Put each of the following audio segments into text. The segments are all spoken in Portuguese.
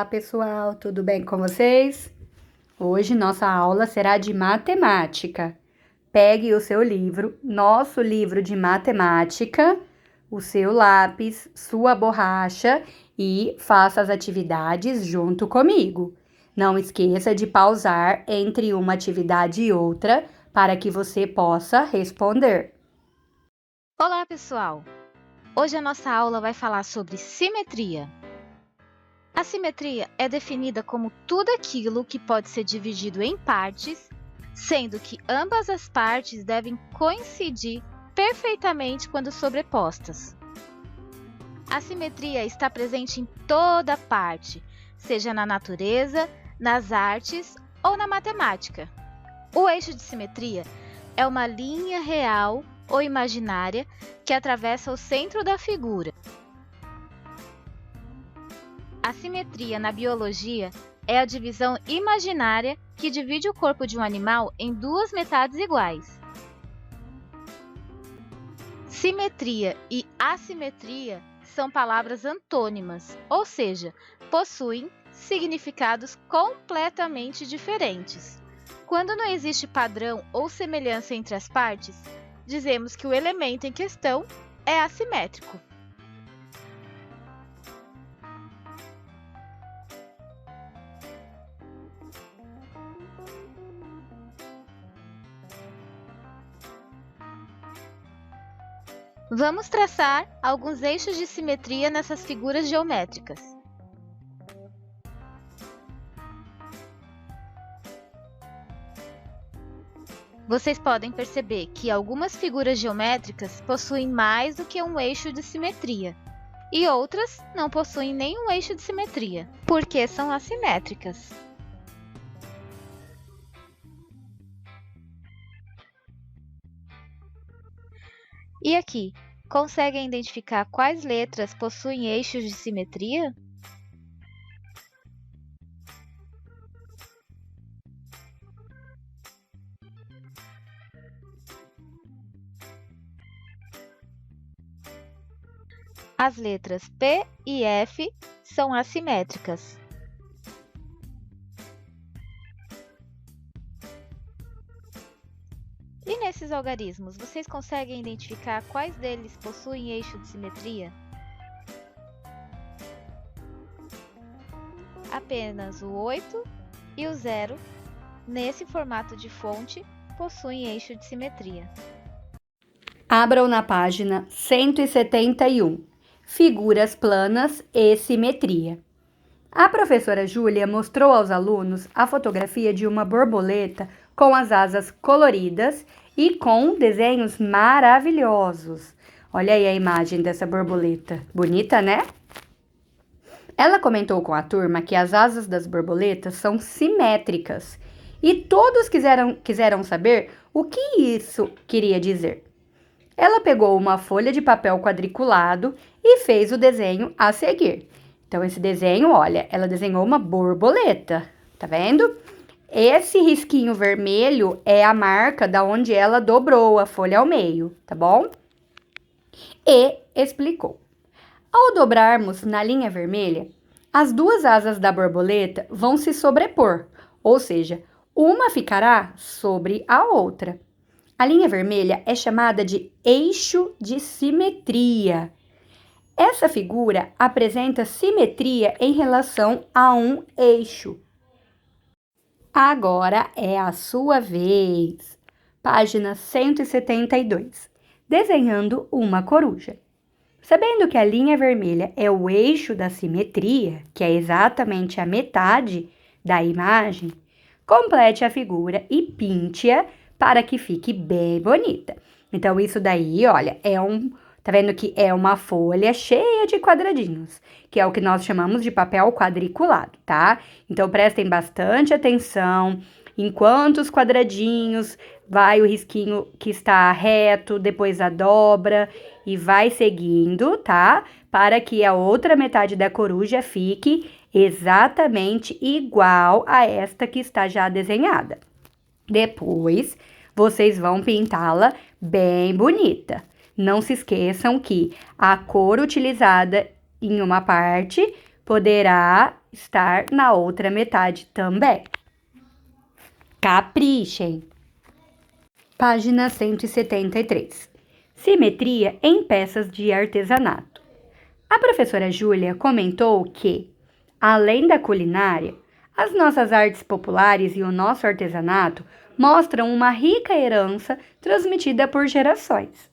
Olá, pessoal, tudo bem com vocês? Hoje nossa aula será de matemática. Pegue o seu livro, nosso livro de matemática, o seu lápis, sua borracha e faça as atividades junto comigo. Não esqueça de pausar entre uma atividade e outra para que você possa responder. Olá, pessoal! Hoje a nossa aula vai falar sobre simetria. A simetria é definida como tudo aquilo que pode ser dividido em partes, sendo que ambas as partes devem coincidir perfeitamente quando sobrepostas. A simetria está presente em toda parte, seja na natureza, nas artes ou na matemática. O eixo de simetria é uma linha real ou imaginária que atravessa o centro da figura. A simetria na biologia é a divisão imaginária que divide o corpo de um animal em duas metades iguais. Simetria e assimetria são palavras antônimas, ou seja, possuem significados completamente diferentes. Quando não existe padrão ou semelhança entre as partes, dizemos que o elemento em questão é assimétrico. Vamos traçar alguns eixos de simetria nessas figuras geométricas. Vocês podem perceber que algumas figuras geométricas possuem mais do que um eixo de simetria, e outras não possuem nenhum eixo de simetria, porque são assimétricas. E aqui, conseguem identificar quais letras possuem eixos de simetria? As letras P e F são assimétricas. E nesses algarismos, vocês conseguem identificar quais deles possuem eixo de simetria? Apenas o 8 e o 0, nesse formato de fonte, possuem eixo de simetria. Abram na página 171, Figuras planas e simetria. A professora Júlia mostrou aos alunos a fotografia de uma borboleta com as asas coloridas e com desenhos maravilhosos. Olha aí a imagem dessa borboleta. Bonita, né? Ela comentou com a turma que as asas das borboletas são simétricas e todos quiseram saber o que isso queria dizer. Ela pegou uma folha de papel quadriculado e fez o desenho a seguir. Então, esse desenho, olha, ela desenhou uma borboleta, tá vendo? Esse risquinho vermelho é a marca da onde ela dobrou a folha ao meio, tá bom? E explicou. Ao dobrarmos na linha vermelha, as duas asas da borboleta vão se sobrepor, ou seja, uma ficará sobre a outra. A linha vermelha é chamada de eixo de simetria. Essa figura apresenta simetria em relação a um eixo. Agora é a sua vez. Página 172. Desenhando uma coruja. Sabendo que a linha vermelha é o eixo da simetria, que é exatamente a metade da imagem, complete a figura e pinte-a para que fique bem bonita. Então, isso daí, olha, tá vendo que é uma folha cheia de quadradinhos, que é o que nós chamamos de papel quadriculado, tá? Então, prestem bastante atenção em quantos quadradinhos vai o risquinho que está reto, depois a dobra e vai seguindo, tá? Para que a outra metade da coruja fique exatamente igual a esta que está já desenhada. Depois, vocês vão pintá-la bem bonita. Não se esqueçam que a cor utilizada em uma parte poderá estar na outra metade também. Caprichem! Página 173. Simetria em peças de artesanato. A professora Júlia comentou que, além da culinária, as nossas artes populares e o nosso artesanato mostram uma rica herança transmitida por gerações.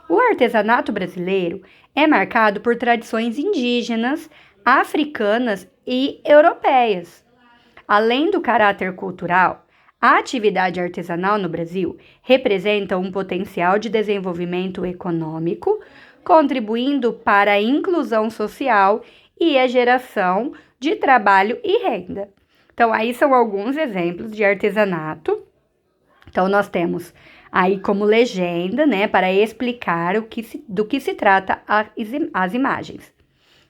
O artesanato brasileiro é marcado por tradições indígenas, africanas e europeias. Além do caráter cultural, a atividade artesanal no Brasil representa um potencial de desenvolvimento econômico, contribuindo para a inclusão social e a geração de trabalho e renda. Então, aí são alguns exemplos de artesanato. Então, nós temos aí como legenda, né, para explicar do que se trata as imagens.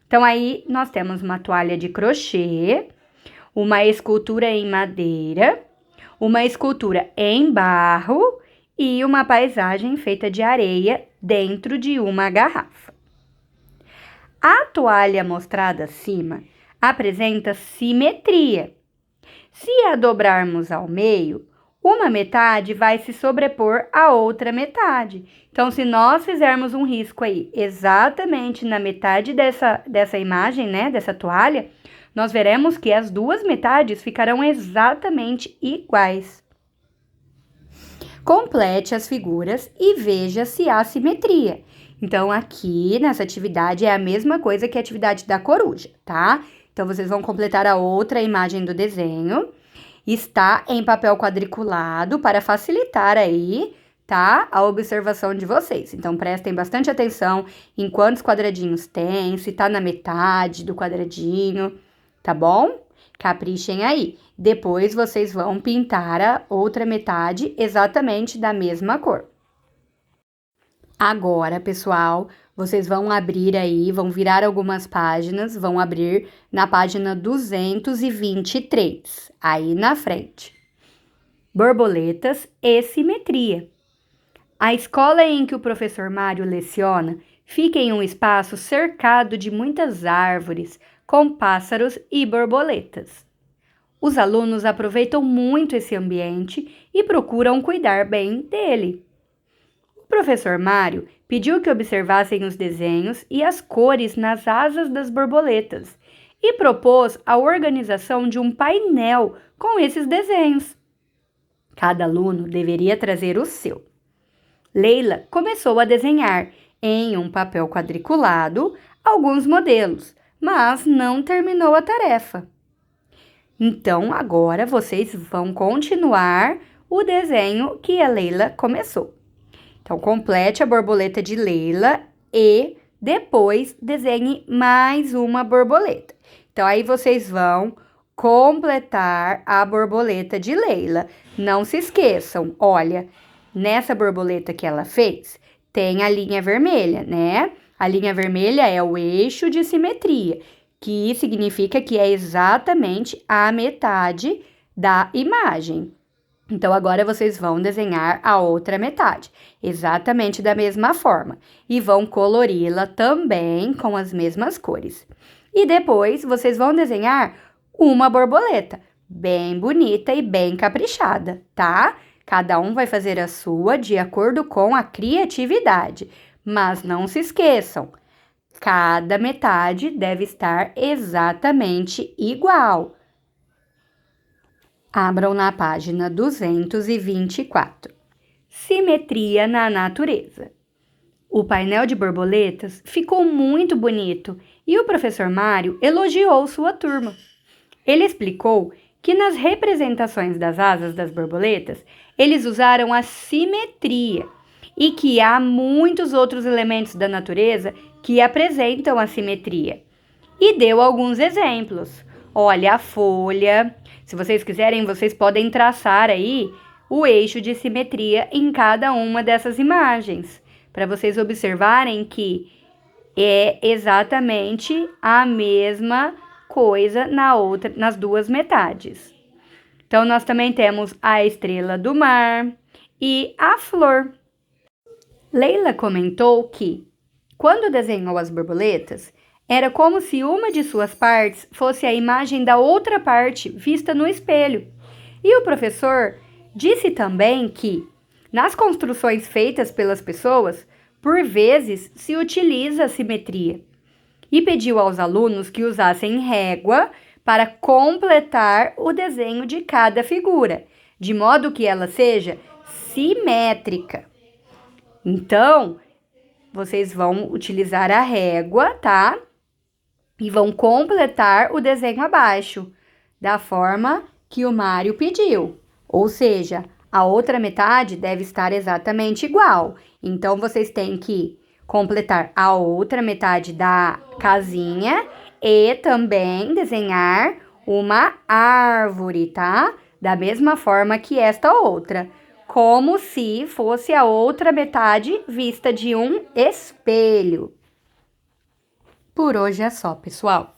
Então, aí nós temos uma toalha de crochê, uma escultura em madeira, uma escultura em barro e uma paisagem feita de areia dentro de uma garrafa. A toalha mostrada acima apresenta simetria. Se a dobrarmos ao meio, uma metade vai se sobrepor à outra metade. Então, se nós fizermos um risco aí exatamente na metade dessa imagem, né, dessa toalha, nós veremos que as duas metades ficarão exatamente iguais. Complete as figuras e veja se há simetria. Então, aqui nessa atividade é a mesma coisa que a atividade da coruja, tá? Então, vocês vão completar a outra imagem do desenho. Está em papel quadriculado para facilitar aí, tá? A observação de vocês. Então, prestem bastante atenção em quantos quadradinhos tem, se tá na metade do quadradinho, tá bom? Caprichem aí. Depois, vocês vão pintar a outra metade exatamente da mesma cor. Agora, pessoal, vocês vão abrir aí, vão virar algumas páginas, vão abrir na página 223, aí na frente. Borboletas e simetria. A escola em que o professor Mário leciona fica em um espaço cercado de muitas árvores, com pássaros e borboletas. Os alunos aproveitam muito esse ambiente e procuram cuidar bem dele. O professor Mário pediu que observassem os desenhos e as cores nas asas das borboletas e propôs a organização de um painel com esses desenhos. Cada aluno deveria trazer o seu. Leila começou a desenhar em um papel quadriculado alguns modelos, mas não terminou a tarefa. Então, agora vocês vão continuar o desenho que a Leila começou. Então, complete a borboleta de Leila e depois desenhe mais uma borboleta. Então, aí vocês vão completar a borboleta de Leila. Não se esqueçam, olha, nessa borboleta que ela fez, tem a linha vermelha, né? A linha vermelha é o eixo de simetria, que significa que é exatamente a metade da imagem. Então, agora vocês vão desenhar a outra metade, exatamente da mesma forma, e vão colori-la também com as mesmas cores. E depois, vocês vão desenhar uma borboleta, bem bonita e bem caprichada, tá? Cada um vai fazer a sua de acordo com a criatividade, mas não se esqueçam, cada metade deve estar exatamente igual. Abram na página 224. Simetria na natureza. O painel de borboletas ficou muito bonito e o professor Mário elogiou sua turma. Ele explicou que nas representações das asas das borboletas, eles usaram a simetria e que há muitos outros elementos da natureza que apresentam a simetria. E deu alguns exemplos. Olha, a folha. Se vocês quiserem, vocês podem traçar aí o eixo de simetria em cada uma dessas imagens, para vocês observarem que é exatamente a mesma coisa nas duas metades. Então, nós também temos a estrela do mar e a flor. Leila comentou que, quando desenhou as borboletas, Era como se uma de suas partes fosse a imagem da outra parte vista no espelho. E o professor disse também que, nas construções feitas pelas pessoas, por vezes se utiliza a simetria. E pediu aos alunos que usassem régua para completar o desenho de cada figura, de modo que ela seja simétrica. Então, vocês vão utilizar a régua, tá? E vão completar o desenho abaixo, da forma que o Mário pediu. Ou seja, a outra metade deve estar exatamente igual. Então, vocês têm que completar a outra metade da casinha e também desenhar uma árvore, tá? Da mesma forma que esta outra, como se fosse a outra metade vista de um espelho. Por hoje é só, pessoal.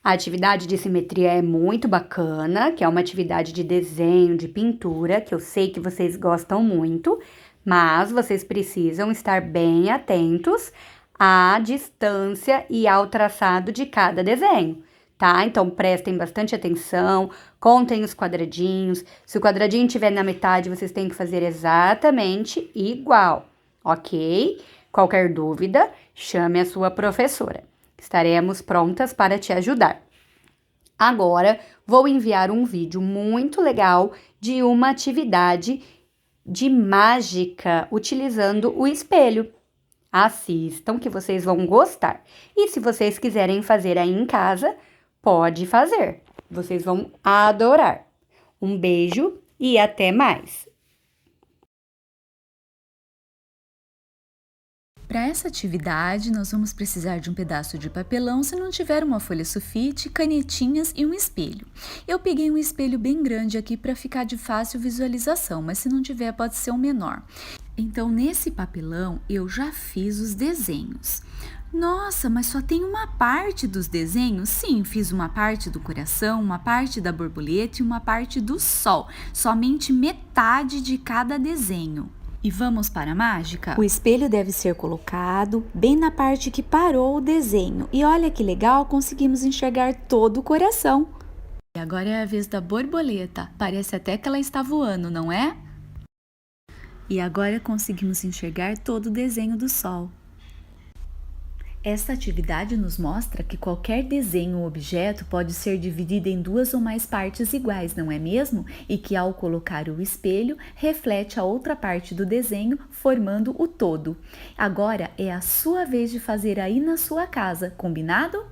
A atividade de simetria é muito bacana, que é uma atividade de desenho, de pintura, que eu sei que vocês gostam muito, mas vocês precisam estar bem atentos à distância e ao traçado de cada desenho, tá? Então, prestem bastante atenção, contem os quadradinhos. Se o quadradinho estiver na metade, vocês têm que fazer exatamente igual, ok? Qualquer dúvida, chame a sua professora. Estaremos prontas para te ajudar. Agora, vou enviar um vídeo muito legal de uma atividade de mágica utilizando o espelho. Assistam que vocês vão gostar. E se vocês quiserem fazer aí em casa, pode fazer. Vocês vão adorar. Um beijo e até mais! Para essa atividade, nós vamos precisar de um pedaço de papelão, se não tiver uma folha sulfite, canetinhas e um espelho. Eu peguei um espelho bem grande aqui para ficar de fácil visualização, mas se não tiver pode ser um menor. Então, nesse papelão, eu já fiz os desenhos. Nossa, mas só tem uma parte dos desenhos? Sim, fiz uma parte do coração, uma parte da borboleta e uma parte do sol. Somente metade de cada desenho. E vamos para a mágica? O espelho deve ser colocado bem na parte que parou o desenho. E olha que legal, conseguimos enxergar todo o coração. E agora é a vez da borboleta. Parece até que ela está voando, não é? E agora conseguimos enxergar todo o desenho do sol. Esta atividade nos mostra que qualquer desenho ou objeto pode ser dividido em duas ou mais partes iguais, não é mesmo? E que ao colocar o espelho, reflete a outra parte do desenho, formando o todo. Agora é a sua vez de fazer aí na sua casa, combinado?